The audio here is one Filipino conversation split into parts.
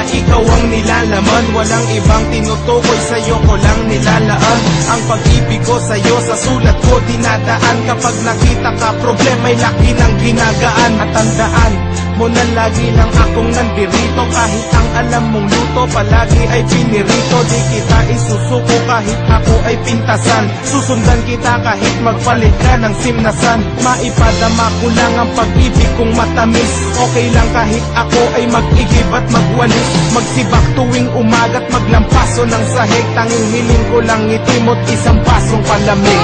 Ikaw ang nilalaman, walang ibang tinutukoy, sa'yo ko lang nilalaan. Ang pag-ibig ko sa'yo sa sulat ko dinadaan. Kapag nakita ka problema'y laki ng ginagaan. At tandaan mo na lagi lang akong nandirito. Kahit ang alam mong luto palagi ay pinirito. Di kita isusuko kahit ako ay pintasan. Susundan kita kahit magpalit ka ng simnasan. Maipadama ko lang ang pag-ibig kong matamis. Okay lang kahit ako ay mag-igib at magwalis. Magsibak tuwing umaga't maglampaso ng sahig. Tanging hiling ko lang itimot isang pasong palamig.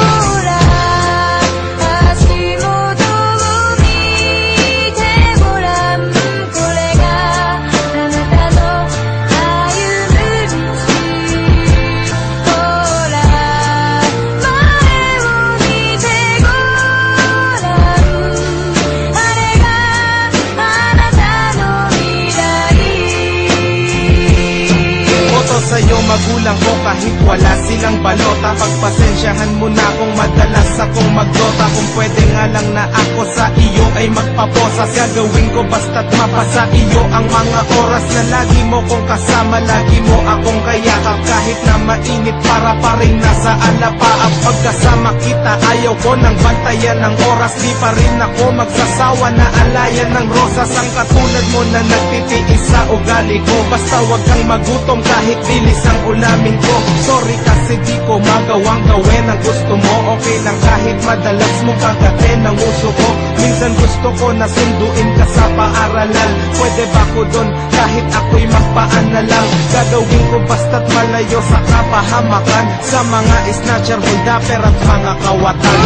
Sa'yo magulang ko kahit wala silang balota. Pagpasensyahan mo na kung madalas akong magdota. Kung pwede nga lang na ako sa iyo ay magpaposa. Gagawin ko basta't mapasa iyo ang mga oras na lagi mo kong kasama. Lagi mo akong kayakap kahit na mainit para pa rin nasa alapa. Ang pagkasama kita ayaw ko ng bantayan ng oras. Di pa rin ako magsasawa na alayan ng rosas. Ang katulad mo na nagtitiis sa ugali ko. Basta wag kang magutom kahit bilis ang ulamin ko. Sorry kasi di ko magawang gawin ang gusto mo. Okay lang kahit madalas mo kagatin ang uso ko. Minsan gusto ko na sunduin ka sa paaralan. Pwede ba ko dun kahit ako'y magpaana lang? Gagawin ko basta't malayo sa kapahamakan. Sa mga snatcher, holdapper at mga kawatan.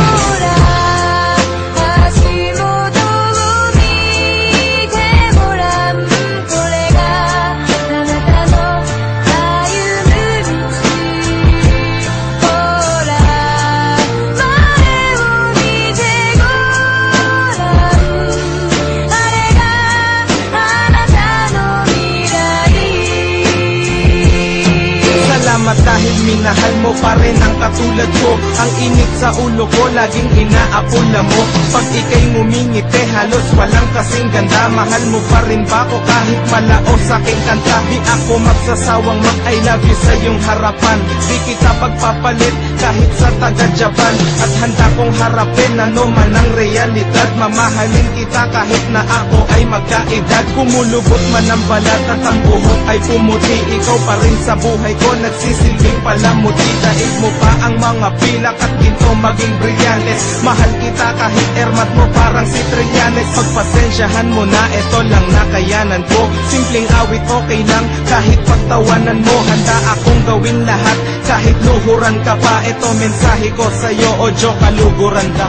Dahil minahal mo pa rin ang katulad ko. Ang init sa ulo ko laging inaapula mo. Pag ika'y ngumingiti halos walang kasing ganda. Mahal mo pa rin ba ko kahit malaos aking kanta? Di ako magsasawang mag-I love you sa iyong harapan. Di kita pagpapalit kahit sa taga-Japan. At handa kong harapin ano man ang realidad. Mamahalin kita kahit na ako ay magkaedad. Kumulubot man ang balat at ang buhok ay pumuti. Ikaw pa rin sa buhay ko nagsisilbing palamuti. Daig mo pa ang mga pilak at ginto maging brilyantes. Mahal kita kahit ermat mo parang si Trillanes. Pagpasensyahan mo na ito lang nakayanan ko. Simpleng awit okay lang kahit pagtawanan mo. Handa akong gawin lahat kahit luhuran ka pa. Ito mensahe ko sa'yo o joke kaluguran ka.